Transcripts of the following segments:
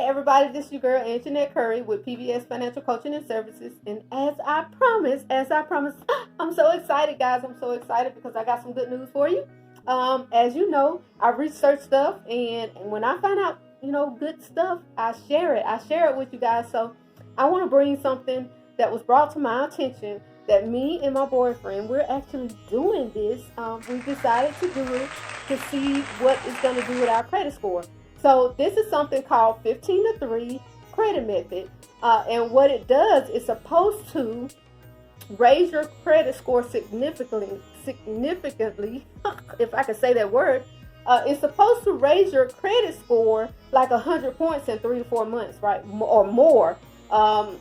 Everybody, this is your girl Angenett Curry with PBS Financial Coaching and Services. And as I promised, I'm so excited, guys. I'm so excited because I got some good news for you. As you know, I research stuff, and when I find out, good stuff, I share it. I share it with you guys. So I want to bring something that was brought to my attention that me and my boyfriend, we're actually doing this. We decided to do it to see what it's going to do with our credit score. So this is something called 15 to 3 credit method. And what it does is supposed to raise your credit score significantly, if I can say that word. It's supposed to raise your credit score like 100 points in 3 to 4 months, right? Or more. I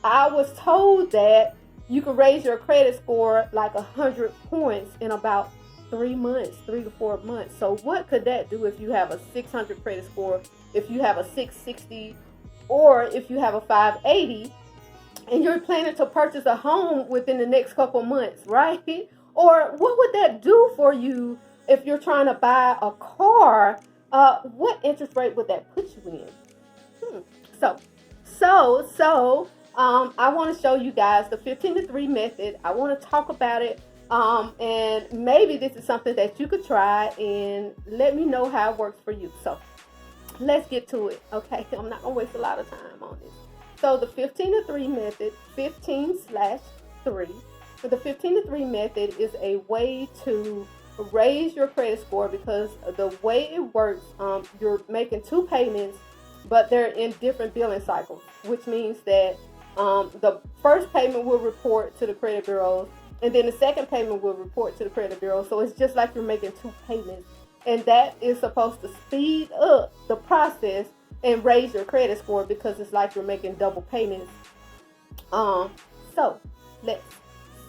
was told that you can raise your credit score like 100 points in about 3 months, 3 to 4 months. So what could that do if you have a 600 credit score, if you have a 660, or if you have a 580, and you're planning to purchase a home within the next couple months, right? Or what would that do for you if you're trying to buy a car? What interest rate would that put you in? I want to show you guys the 15 to 3 method. I want to talk about it. And maybe this is something that you could try and let me know how it works for you. So let's get to it. Okay, I'm not gonna waste a lot of time on this. So the 15 to 3 method, 15/3. The 15 to 3 method is a way to raise your credit score because the way it works, you're making 2 payments, but they're in different billing cycles, which means that the first payment will report to the credit bureaus, and then the second payment will report to the credit bureau. So it's just like you're making 2 payments. And that is supposed to speed up the process and raise your credit score because it's like you're making double payments. So let's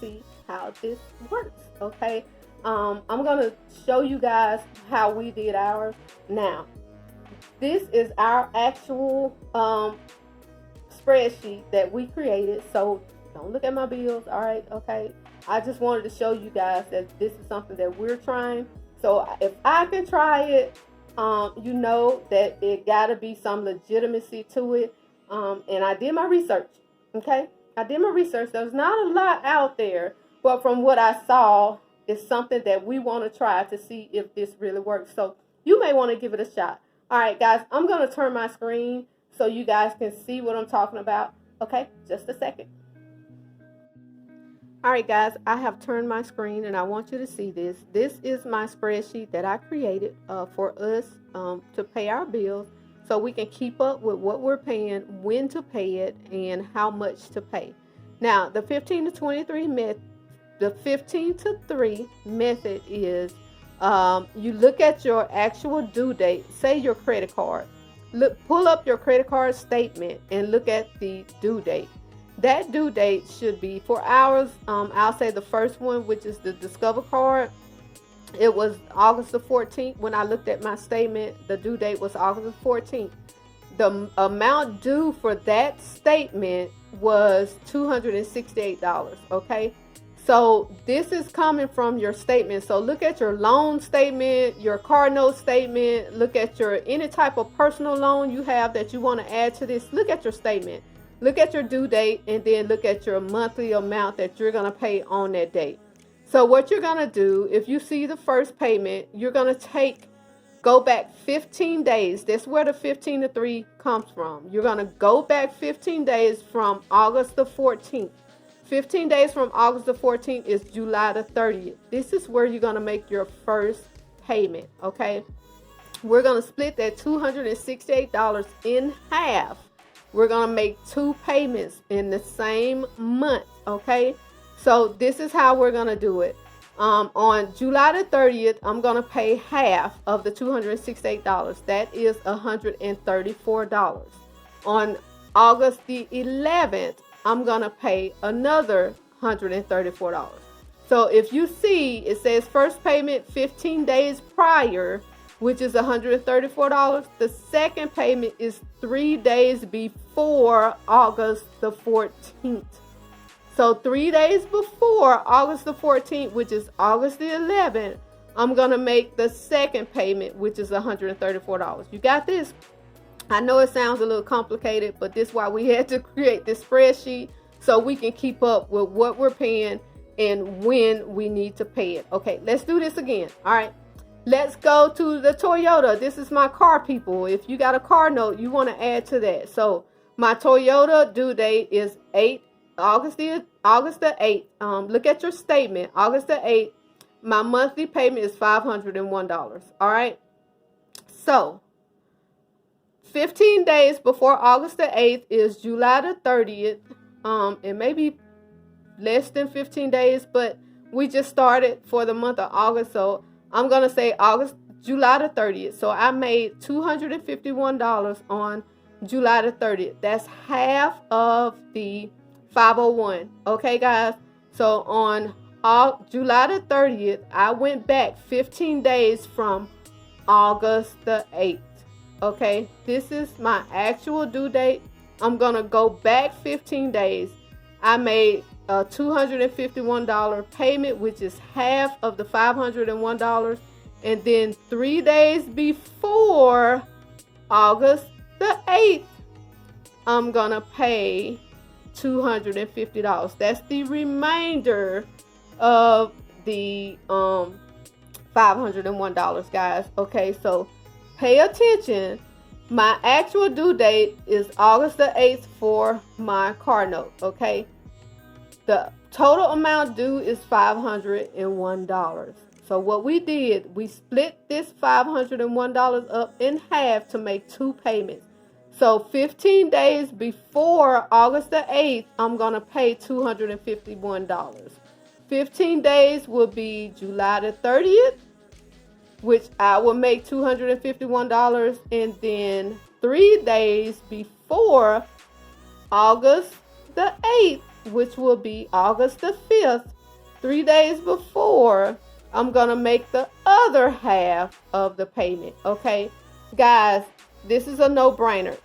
see how this works. Okay. I'm gonna show you guys how we did ours. Now, this is our actual spreadsheet that we created. So don't look at my bills. All right. Okay. I just wanted to show you guys that this is something that we're trying. So if I can try it, you know that it got to be some legitimacy to it. And I did my research. Okay. I did my research. There's not a lot out there, but from what I saw, it's something that we want to try to see if this really works. So you may want to give it a shot. All right, guys, I'm going to turn my screen so you guys can see what I'm talking about. Okay, just a second. All right, guys, I have turned my screen and I want you to see this. This is my spreadsheet that I created for us to pay our bills so we can keep up with what we're paying, when to pay it, and how much to pay. Now, the 15 to 23 method, the 15 to 3 method is you look at your actual due date, say your credit card. Pull up your credit card statement and look at the due date. That due date should be for ours. I'll say the first one, which is the Discover card. It was August the 14th. When I looked at my statement, the due date was August the 14th. The amount due for that statement was $268. Okay. So this is coming from your statement. So look at your loan statement, your car note statement, look at your any type of personal loan you have that you want to add to this. Look at your statement. Look at your due date, and then look at your monthly amount that you're going to pay on that date. So what you're going to do, if you see the first payment, you're going to go back 15 days. That's where the 15 to 3 comes from. You're going to go back 15 days from August the 14th. 15 days from August the 14th is July the 30th. This is where you're going to make your first payment, okay? We're going to split that $268 in half. We're going to make 2 payments in the same month, okay? So this is how we're going to do it. On July the 30th, I'm going to pay half of the $268. That is $134. On August the 11th, I'm going to pay another $134. So if you see, it says first payment 15 days prior, which is $134. The second payment is 3 days before August the 14th. So 3 days before August the 14th, which is August the 11th, I'm going to make the second payment, which is $134. You got this? I know it sounds a little complicated, but this is why we had to create this spreadsheet so we can keep up with what we're paying and when we need to pay it. Okay, let's do this again. All right, let's go to the Toyota. This is my car, people. If you got a car note, you want to add to that. So my Toyota due date is August the 8th. Look at your statement, August the 8th. My monthly payment is $501. All right, so 15 days before August the 8th is July the 30th. It may be less than 15 days, but we just started for the month of August. So I'm going to say July the 30th. So I made $251 on July the 30th. That's half of the 501. Okay, guys. So on July the 30th, I went back 15 days from August the 8th. Okay, this is my actual due date. I'm going to go back 15 days. I made a $251 payment, which is half of the $501. And then 3 days before August the 8th, I'm going to pay $250. That's the remainder of the $501, guys. Okay, so pay attention. My actual due date is August the 8th for my car note, okay? The total amount due is $501. So what we did, we split this $501 up in half to make two payments. So 15 days before August the 8th, I'm going to pay $251. 15 days will be July the 30th, which I will make $251, and then 3 days before August the 8th, which will be August the 5th, 3 days before, I'm going to make the other half of the payment. Okay, guys, this is a no-brainer.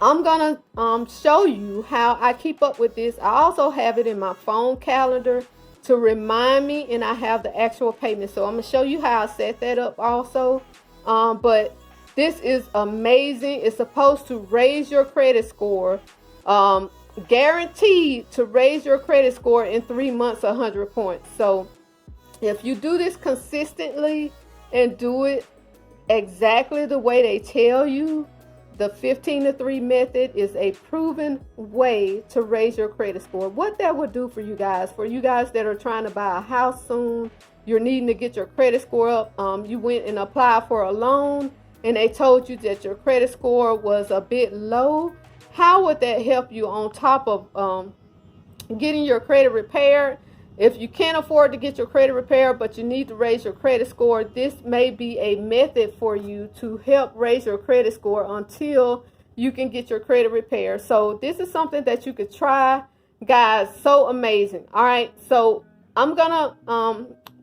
I'm going to show you how I keep up with this. I also have it in my phone calendar to remind me, and I have the actual payment. So I'm going to show you how I set that up also. But this is amazing. It's supposed to raise your credit score. Guaranteed to raise your credit score in 3 months 100 points. So if you do this consistently and do it exactly the way they tell you, the 15-3 method is a proven way to raise your credit score. What that would do for you guys that are trying to buy a house soon, you're needing to get your credit score up. You went and applied for a loan and they told you that your credit score was a bit low. How would that help you on top of getting your credit repaired? If you can't afford to get your credit repaired, but you need to raise your credit score, this may be a method for you to help raise your credit score until you can get your credit repaired. So this is something that you could try, guys. So amazing. All right, so I'm gonna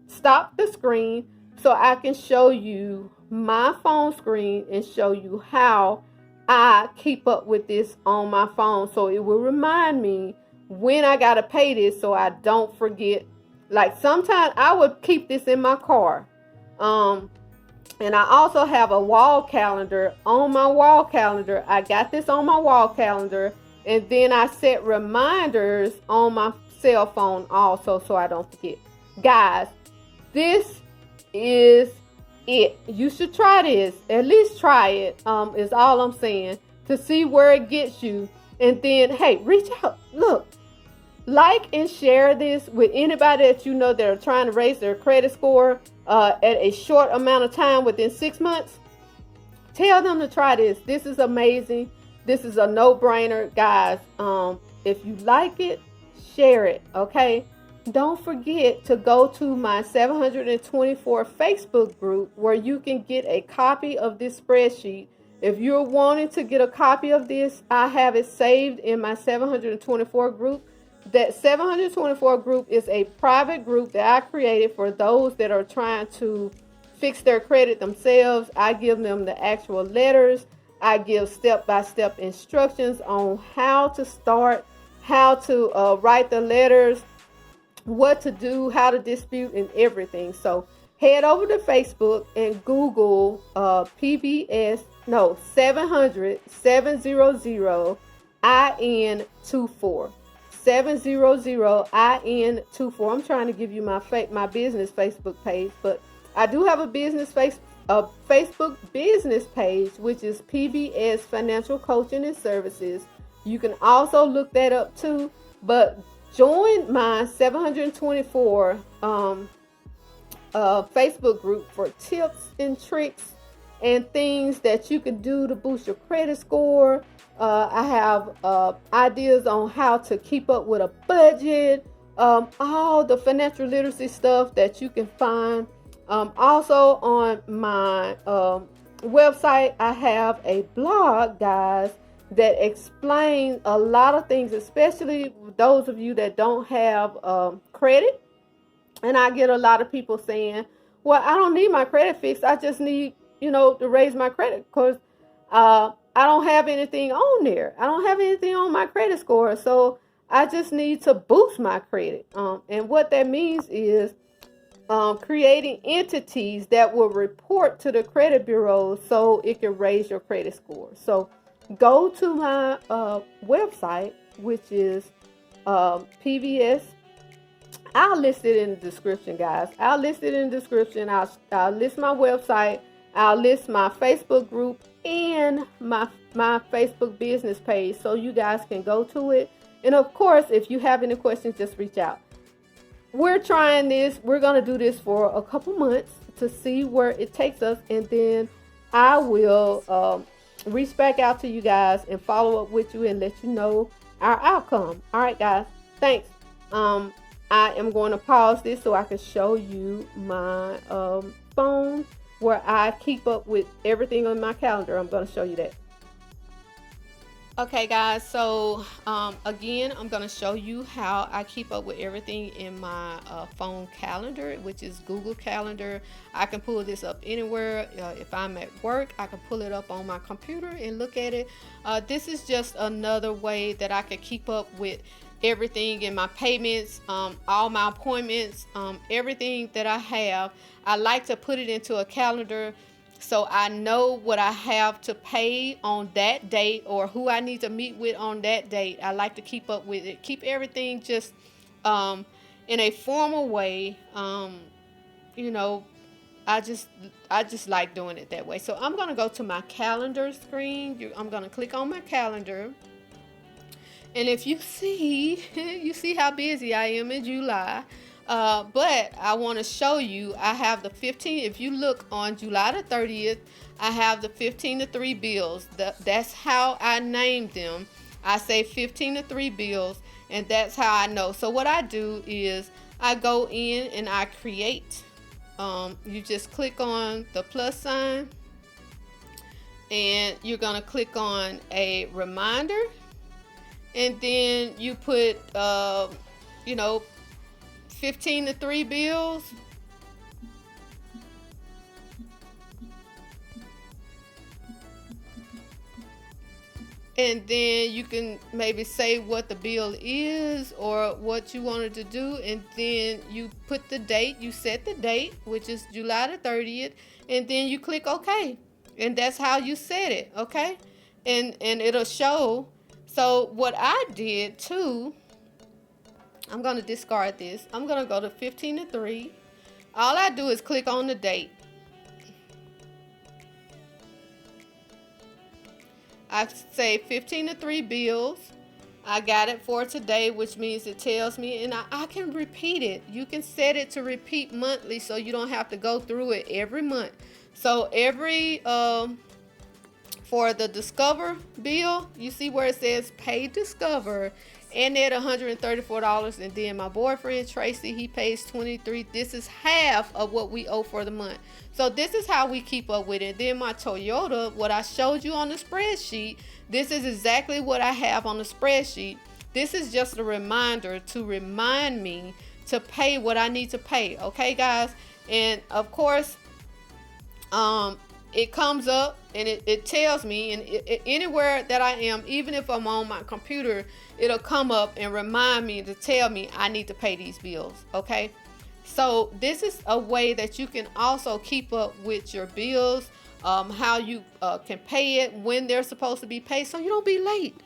stop the screen so I can show you my phone screen and show you how I keep up with this on my phone, so it will remind me when I gotta pay this so I don't forget. Like sometimes I would keep this in my car. And I also have a wall calendar on my wall calendar. I got this on my wall calendar, and then I set reminders on my cell phone also so I don't forget. Guys, this is it. You should try this. At least try it, is all I'm saying, to see where it gets you. And then, hey, reach out. Look, like and share this with anybody that you know that are trying to raise their credit score at a short amount of time within 6 months. Tell them to try this. This is amazing. This is a no-brainer, guys. If you like it, share it, okay? Don't forget to go to my 724 Facebook group where you can get a copy of this spreadsheet. If you're wanting to get a copy of this, I have it saved in my 724 group. That 724 group is a private group that I created for those that are trying to fix their credit themselves. I give them the actual letters. I give step-by-step instructions on how to start, how to write the letters, what to do, how to dispute, and everything. So head over to Facebook and Google PBS No, 700-700-IN24. 700-IN24. I'm trying to give you my business Facebook page, but I do have a Facebook business page, which is PBS Financial Coaching and Services. You can also look that up too, but join my 724 Facebook group for tips and tricks and things that you can do to boost your credit score. I have ideas on how to keep up with a budget, all the financial literacy stuff that you can find. Also on my website, I have a blog, guys, that explains a lot of things, especially those of you that don't have credit. And I get a lot of people saying, well, I don't need my credit fixed. I just need, to raise my credit because I don't have anything on there. I don't have anything on my credit score. So I just need to boost my credit. And what that means is creating entities that will report to the credit bureau so it can raise your credit score. So go to my website, which is PBS. I'll list it in the description, guys. I'll list it in the description. I'll list my website. I'll list my Facebook group and my Facebook business page so you guys can go to it. And of course, if you have any questions, just reach out. We're trying this. We're going to do this for a couple months to see where it takes us. And then I will reach back out to you guys and follow up with you and let you know our outcome. All right, guys. Thanks. I am going to pause this so I can show you my phone where I keep up with everything on my calendar. I'm going to show you that. Okay, guys, so again, I'm going to show you how I keep up with everything in my phone calendar, which is Google Calendar. I can pull this up anywhere. If I'm at work, I can pull it up on my computer and look at it. This is just another way that I can keep up with everything in my payments, all my appointments, everything that I have. I like to put it into a calendar so I know what I have to pay on that date or who I need to meet with on that date. I like to keep up with it, keep everything just in a formal way. I just like doing it that way. So I'm going to go to my calendar screen. I'm going to click on my calendar. And if you see, you see how busy I am in July. But I want to show you, I have the 15, if you look on July the 30th, I have the 15 to 3 bills. That's how I named them. I say 15 to 3 bills, and that's how I know. So what I do is I go in and I create. You just click on the plus sign, and you're going to click on a reminder. And then you put, 15 to 3 bills. And then you can maybe say what the bill is or what you wanted to do. And then you put the date, you set the date, which is July the 30th. And then you click OK. And that's how you set it, okay? And it'll show. So what I did too, I'm going to discard this. I'm going to go to 15 to 3. All I do is click on the date. I say 15 to 3 bills. I got it for today, which means it tells me, and I can repeat it. You can set it to repeat monthly so you don't have to go through it every month. So every for the Discover bill, you see where it says pay Discover, and at $134. And then my boyfriend Tracy, he pays $23. This is half of what we owe for the month. So this is how we keep up with it. Then my Toyota, what I showed you on the spreadsheet, this is exactly what I have on the spreadsheet. This is just a reminder to remind me to pay what I need to pay. Okay, guys? And of course, it comes up and it tells me, and anywhere that I am, even if I'm on my computer, it'll come up and remind me to tell me I need to pay these bills. Okay, so this is a way that you can also keep up with your bills. how you can pay it, when they're supposed to be paid, so you don't be late.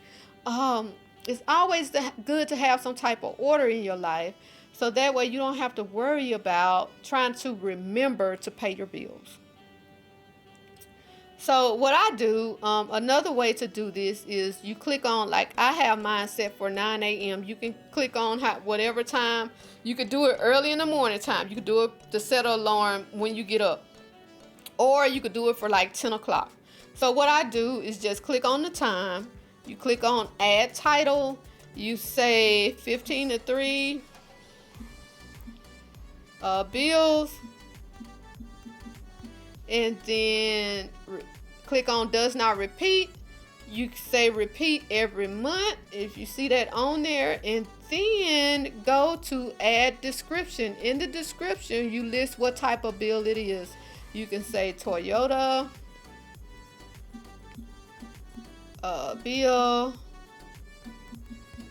It's always good to have some type of order in your life, so that way you don't have to worry about trying to remember to pay your bills. So what I do, another way to do this is you click on, like I have mine set for 9 a.m. You can click on whatever time. You could do it early in the morning time. You could do it to set an alarm when you get up. Or you could do it for like 10 o'clock. So what I do is just click on the time. You click on add title. You say 15 to 3 bills. And then click on does not repeat. You say repeat every month if you see that on there, and then go to add description. In the description you list what type of bill it is. You can say Toyota bill,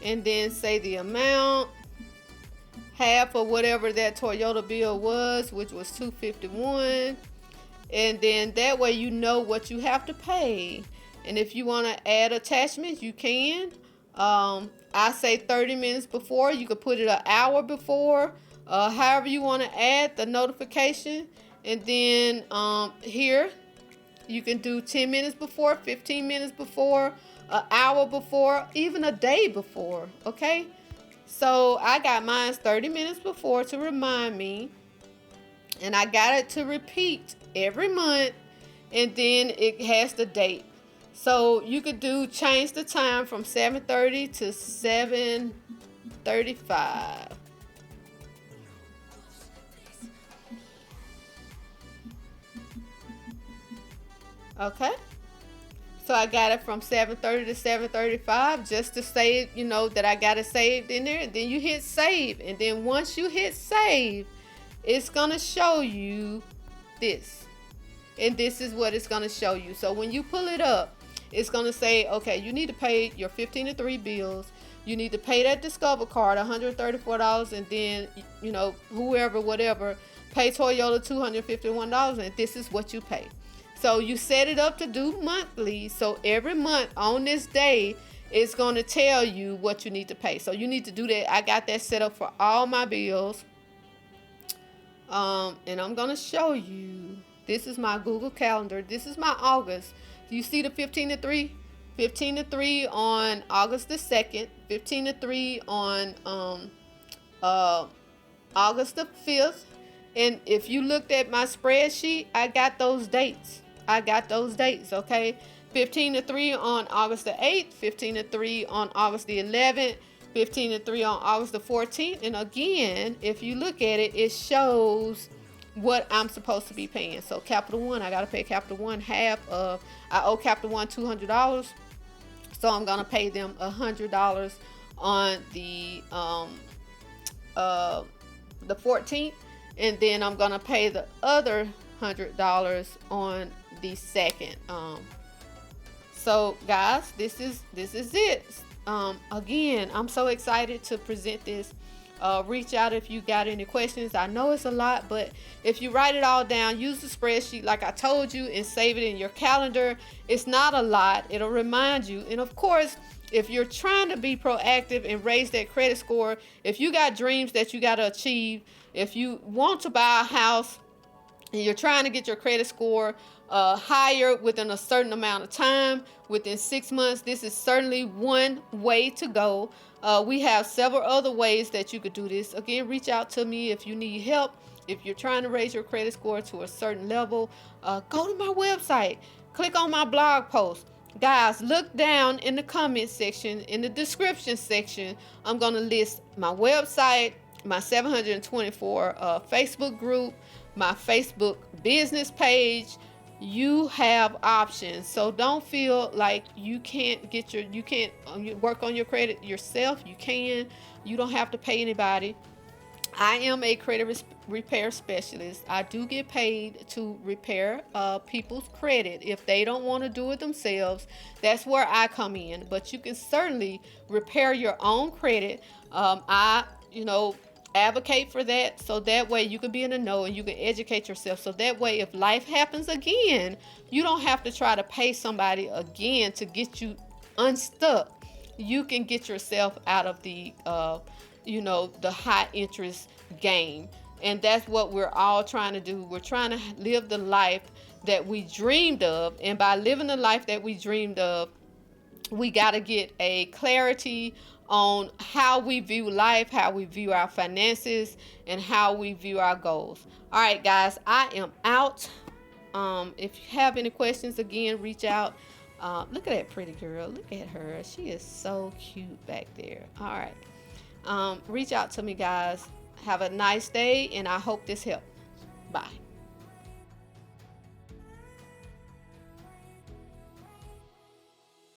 and then say the amount, half of whatever that Toyota bill was, which was $251. And then that way you know what you have to pay. And if you want to add attachments, you can. I say 30 minutes before. You could put it an hour before. However you want to add the notification. And then here you can do 10 minutes before, 15 minutes before, an hour before, even a day before. Okay? So I got mine 30 minutes before to remind me. And I got it to repeat every month, and then it has the date. So you could change the time from 7:30 to 7:35. Okay. So I got it from 7:30 to 7:35 just to say, that I got it saved in there. And then you hit save. And then once you hit save, it's going to show you this. And this is what it's going to show you. So when you pull it up, it's going to say, okay, you need to pay your 15 to 3 bills. You need to pay that Discover card, $134. And then, whoever, whatever, pay Toyota $251. And this is what you pay. So you set it up to do monthly. So every month on this day, it's going to tell you what you need to pay. So you need to do that. I got that set up for all my bills. And I'm going to show you. This is my Google Calendar. This is my August. Do you see the 15 to 3? 15 to 3 on August the 2nd. 15 to 3 on August the 5th. And if you looked at my spreadsheet, I got those dates. Okay? 15 to 3 on August the 8th. 15 to 3 on August the 11th. 15 to 3 on August the 14th. And again, if you look at it, it shows what I'm supposed to be paying. So Capital One, I got to pay Capital One half of, I owe Capital One $200. So I'm going to pay them $100 on the 14th. And then I'm going to pay the other $100 on the 2nd. So guys, this is it. Again, I'm so excited to present this. Reach out if you got any questions. I know it's a lot, but if you write it all down, use the spreadsheet like I told you, and save it in your calendar. It's not a lot. It'll remind you. And of course, if you're trying to be proactive and raise that credit score, if you got dreams that you got to achieve, if you want to buy a house and you're trying to get your credit score higher within a certain amount of time, within 6 months, this is certainly one way to go. We have several other ways that you could do this. Again, reach out to me if you need help. If you're trying to raise your credit score to a certain level, go to my website, click on my blog post. Guys, look down in the comment section, in the description section. I'm going to list my website, my 724 Facebook group, my Facebook business page. You have options, so don't feel like you can't work on your credit yourself. You can. You don't have to pay anybody. I am a credit repair specialist. I do get paid to repair people's credit if they don't want to do it themselves. That's where I come in. But you can certainly repair your own credit. advocate for that, so that way you can be in the know and you can educate yourself, so that way if life happens again, you don't have to try to pay somebody again to get you unstuck. You can get yourself out of the the high interest game. And that's what we're all trying to do. We're trying to live the life that we dreamed of, and by living the life that we dreamed of, we got to get a clarity on how we view life, how we view our finances, and how we view our goals. All right, guys, I am out. If you have any questions, again, reach out. Look at that pretty girl. Look at her. She is so cute back there. All right. Reach out to me, guys. Have a nice day, and I hope this helped. Bye.